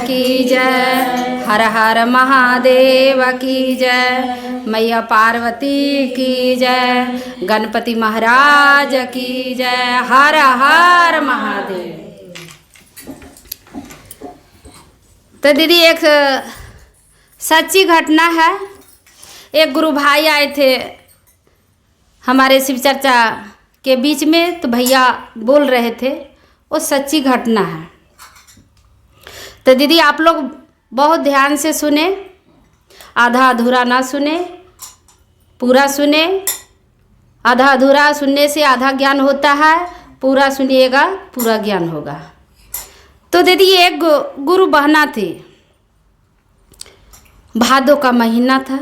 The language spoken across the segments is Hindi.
की जय, हर हर महादेव की जय, मैया पार्वती की जय, गणपति महाराज की जय, हर हर महादेव। तो दीदी एक सच्ची घटना है। एक गुरु भाई आए थे हमारे शिव चर्चा के बीच में, तो भैया बोल रहे थे, वो सच्ची घटना है। तो दीदी आप लोग बहुत ध्यान से सुने, आधा अधूरा ना सुने, पूरा सुने। आधा अधूरा सुनने से आधा ज्ञान होता है, पूरा सुनिएगा पूरा ज्ञान होगा। तो दीदी एक गुरु बहना थी, भादों का महीना था,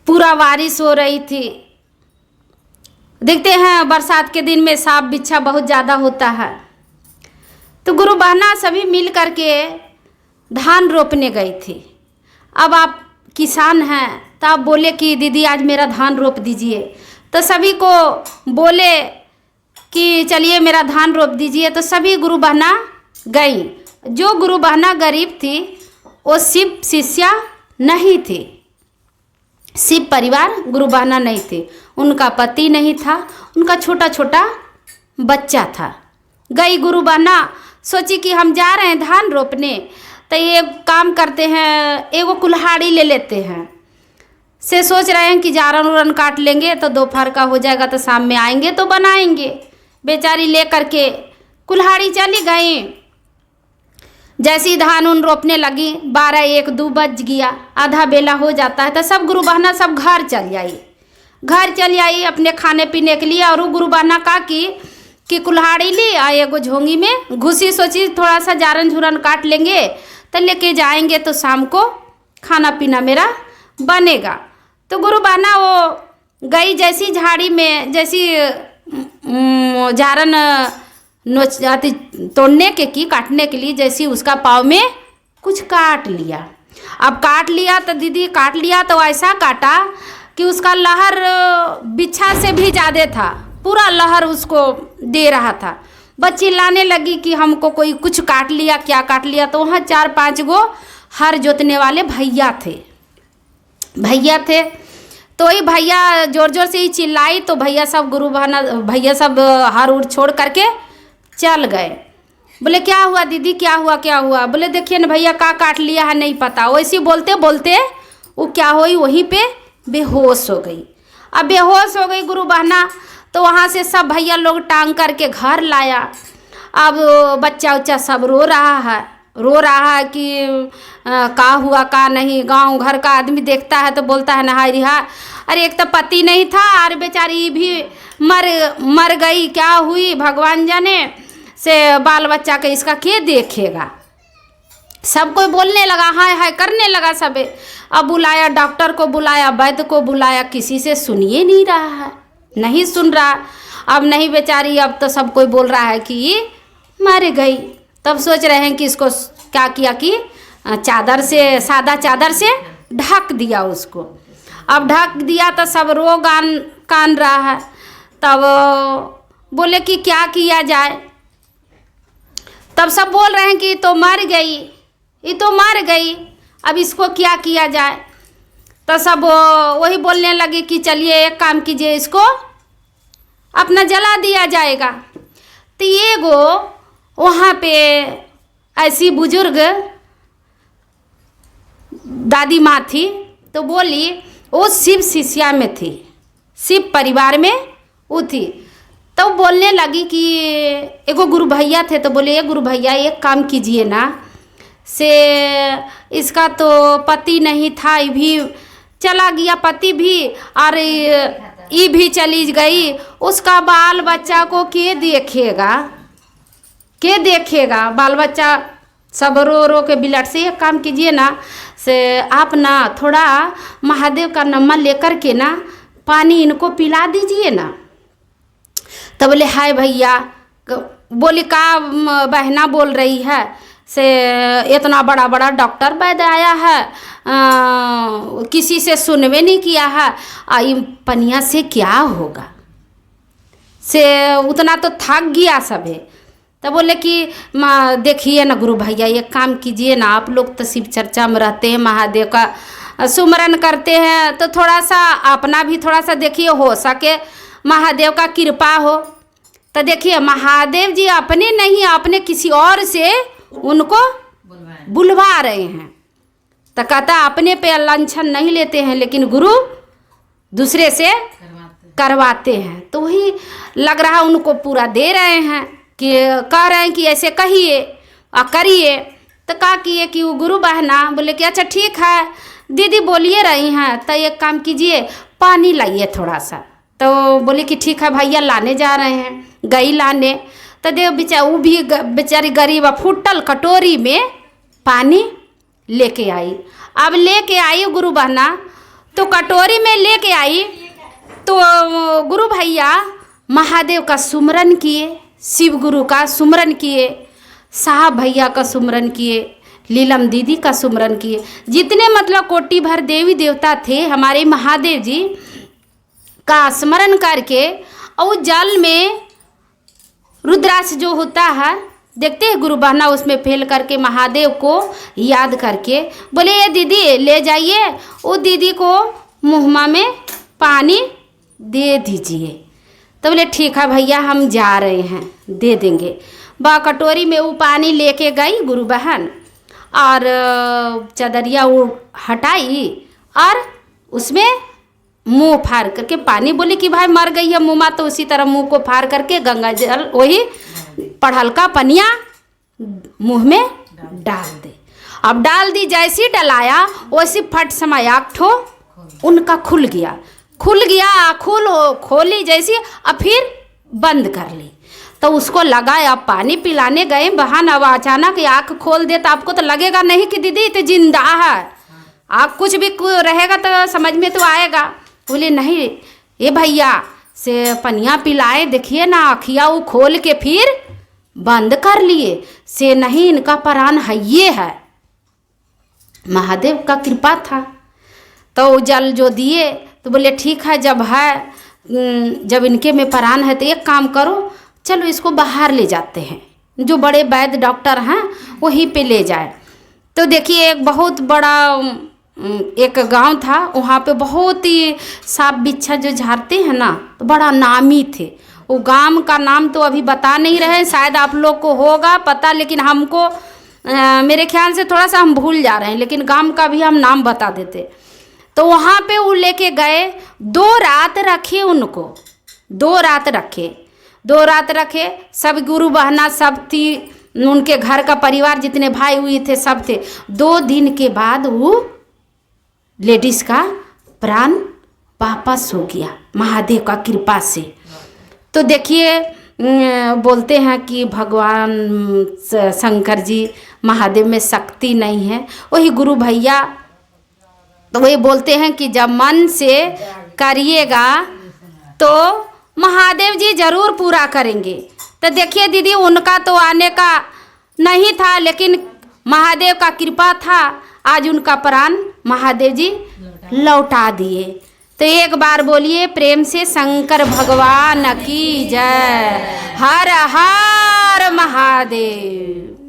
पूरा बारिश हो रही थी। देखते हैं बरसात के दिन में सांप बिच्छा बहुत ज़्यादा होता है। तो गुरु बहना सभी मिल करके धान रोपने गई थी। अब आप किसान हैं तो आप बोले कि दीदी आज मेरा धान रोप दीजिए। तो सभी को बोले कि चलिए मेरा धान रोप दीजिए। तो सभी गुरु बहना गई। जो गुरु बहना गरीब थी वो शिव शिष्या नहीं थी, शिव परिवार गुरु बहना नहीं थी। उनका पति नहीं था, उनका छोटा छोटा बच्चा था। गई गुरु बहना, सोची कि हम जा रहे हैं धान रोपने, तो ये काम करते हैं, एगो कुल्हाड़ी ले लेते हैं। से सोच रहे हैं कि जारन उरन काट लेंगे तो दोपहर का हो जाएगा, तो शाम में आएंगे तो बनाएंगे। बेचारी ले करके कुल्हाड़ी चली गई। जैसी धान उन रोपने लगी 12-1-2 बज गया, आधा बेला हो जाता है। तो सब गुरु बहना सब घर चली आई अपने खाने पीने के लिए। और वो गुरु बहना का कि कुल्हाड़ी ली और एगो झोंगी में घुसी, सोची थोड़ा सा जारन झुरन काट लेंगे तो लेके जाएंगे तो शाम को खाना पीना मेरा बनेगा। तो गुरु बहना वो गई, जैसी झाड़ी में जैसी जारन नोच आती तोड़ने के की काटने के लिए, जैसी उसका पाँव में कुछ काट लिया। अब काट लिया तो दीदी काट लिया तो ऐसा काटा कि उसका लहर बिच्छा से भी ज़्यादा था, पूरा लहर उसको दे रहा था। बच्ची लाने लगी कि हमको कोई कुछ काट लिया, क्या काट लिया। तो वहाँ 4-5 गो हर जोतने वाले भैया थे। तो वही भैया जोर जोर से ही चिल्लाई, तो भैया सब गुरु बहना भैया सब हर उड़ छोड़ करके चल गए। बोले क्या हुआ दीदी, क्या हुआ? बोले देखिए ना भैया का काट लिया है नहीं पता। वैसे बोलते बोलते वो क्या हुई, वहीं पे बेहोश हो गई। अब बेहोश हो गई गुरु बहना, तो वहाँ से सब भैया लोग टांग करके घर लाया। अब बच्चा उच्चा सब रो रहा है कि का हुआ का नहीं। गांव घर का आदमी देखता है तो बोलता है नहाय रिहा, अरे एक तो पति नहीं था और बेचारी भी मर गई, क्या हुई भगवान जाने। से बाल बच्चा के इसका के देखेगा। सब कोई बोलने लगा, हाय करने लगा सबे। अब बुलाया डॉक्टर को, बुलाया वैद्य को, बुलाया, किसी से सुनिए नहीं रहा है, नहीं सुन रहा। अब नहीं बेचारी, अब तो सब कोई बोल रहा है कि ये मर गई। तब सोच रहे हैं कि इसको क्या किया कि सादा चादर से ढक दिया उसको। अब ढक दिया तो सब रो कान रहा है। तब बोले कि क्या किया जाए। तब सब बोल रहे हैं कि ये तो मर गई, अब इसको क्या किया जाए। तो सब वही बोलने लगे कि चलिए एक काम कीजिए, इसको अपना जला दिया जाएगा। तो ये गो वहाँ पे ऐसी बुजुर्ग दादी माँ थी, तो बोली वो शिव शिष्या में थी, शिव परिवार में वो थी। तो बोलने लगी कि एगो गुरु भैया थे, तो बोले ये गुरु भैया एक काम कीजिए ना, से इसका तो पति नहीं था, ये भी चला गया पति भी, और ये भी चली गई, उसका बाल बच्चा को के देखेगा। बाल बच्चा सब रो के बिलट से एक काम कीजिए ना, से आप ना थोड़ा महादेव का नमक लेकर के ना पानी इनको पिला दीजिए ना। तो बोले हाय भैया, बोली का बहना बोल रही है, से इतना बड़ा डॉक्टर वैद्य आया है, किसी से सुनवे नहीं किया है, आई पनिया से क्या होगा। से उतना तो थक गया सब है। तो बोले कि देखिए ना गुरु भैया, एक काम कीजिए ना, आप लोग तो शिव चर्चा में रहते हैं, महादेव का सुमरन करते हैं, तो थोड़ा सा अपना भी थोड़ा सा देखिए, हो सके महादेव का कृपा हो। तो देखिए महादेव जी अपने नहीं, अपने किसी और से उनको बुलवा रहे हैं। तो कहता अपने पे लांछन नहीं लेते हैं, लेकिन गुरु दूसरे से करवाते हैं। तो वही लग रहा उनको पूरा दे रहे हैं कि कह रहे हैं कि ऐसे कहिए और करिए। तो कहा किए कि वो गुरु बहना बोले कि अच्छा ठीक है दीदी बोलिए रही हैं, तो एक काम कीजिए पानी लाइए थोड़ा सा। तो बोले कि ठीक है भैया लाने जा रहे हैं, गई लाने। तो देव वो भी बेचारी गरीब फुटल कटोरी में पानी लेके आई। अब लेके आई गुरु बहना, तो कटोरी में लेके आई, तो गुरु भैया महादेव का सुमरन किए, शिव गुरु का सुमरन किए, साहब भैया का सुमरन किए, लीलम दीदी का सुमरन किए, जितने मतलब कोटि भर देवी देवता थे हमारे महादेव जी का स्मरण करके, और जल में रुद्राक्ष जो होता है देखते हैं गुरु बहना, उसमें फेल करके महादेव को याद करके बोले ये दीदी ले जाइए, वो दीदी को मुहमा में पानी दे दीजिए। तो बोले ठीक है भैया हम जा रहे हैं, दे देंगे। बा कटोरी में वो पानी लेके गई गुरु बहन, और चदरिया वो हटाई और उसमें मुंह फाड़ करके पानी, बोली कि भाई मर गई है मुँह, तो उसी तरह मुंह को फाड़ करके गंगा जल वही पढ़ल का पनिया मुंह में डाल दे। अब डाल दी, जैसी डलाया वैसी फट समय आँख ठो उनका खुल गया, खोली जैसी, अब फिर बंद कर ली। तो उसको लगा अब पानी पिलाने गए बहन, अब अचानक आँख खोल दे तो आपको तो लगेगा नहीं कि दीदी तो जिंदा है, आप कुछ भी रहेगा तो समझ में तो आएगा। बोले नहीं ये भैया से पनिया पिलाए, देखिए ना आँखिया वो खोल के फिर बंद कर लिए, से नहीं इनका प्राण है, ये है महादेव का कृपा था। तो जल जो दिए तो बोले ठीक है जब है, जब इनके में प्राण है तो एक काम करो, चलो इसको बाहर ले जाते हैं, जो बड़े वैद्य डॉक्टर हैं वहीं पे ले जाए। तो देखिए एक बहुत बड़ा एक गांव था, वहाँ पे बहुत ही सांप बिच्छा जो झाड़ते हैं ना, तो बड़ा नामी थे। वो गांव का नाम तो अभी बता नहीं रहे, शायद आप लोग को होगा पता, लेकिन हमको मेरे ख्याल से थोड़ा सा हम भूल जा रहे हैं, लेकिन गांव का भी हम नाम बता देते। तो वहाँ पे वो लेके गए, 2 रात रखे उनको, 2 रात रखे, सब गुरु बहना सब थी, उनके घर का परिवार जितने भाई हुए थे सब थे। 2 दिन के बाद वो लेडीज़ का प्राण वापस हो गया महादेव का कृपा से। तो देखिए बोलते हैं कि भगवान शंकर जी महादेव में शक्ति नहीं है, वही गुरु भैया तो वही बोलते हैं कि जब मन से करिएगा तो महादेव जी जरूर पूरा करेंगे। तो देखिए दीदी उनका तो आने का नहीं था, लेकिन महादेव का कृपा था, आज उनका प्राण महादेव जी लौटा दिए। तो एक बार बोलिए प्रेम से शंकर भगवान की जय, हर हर महादेव।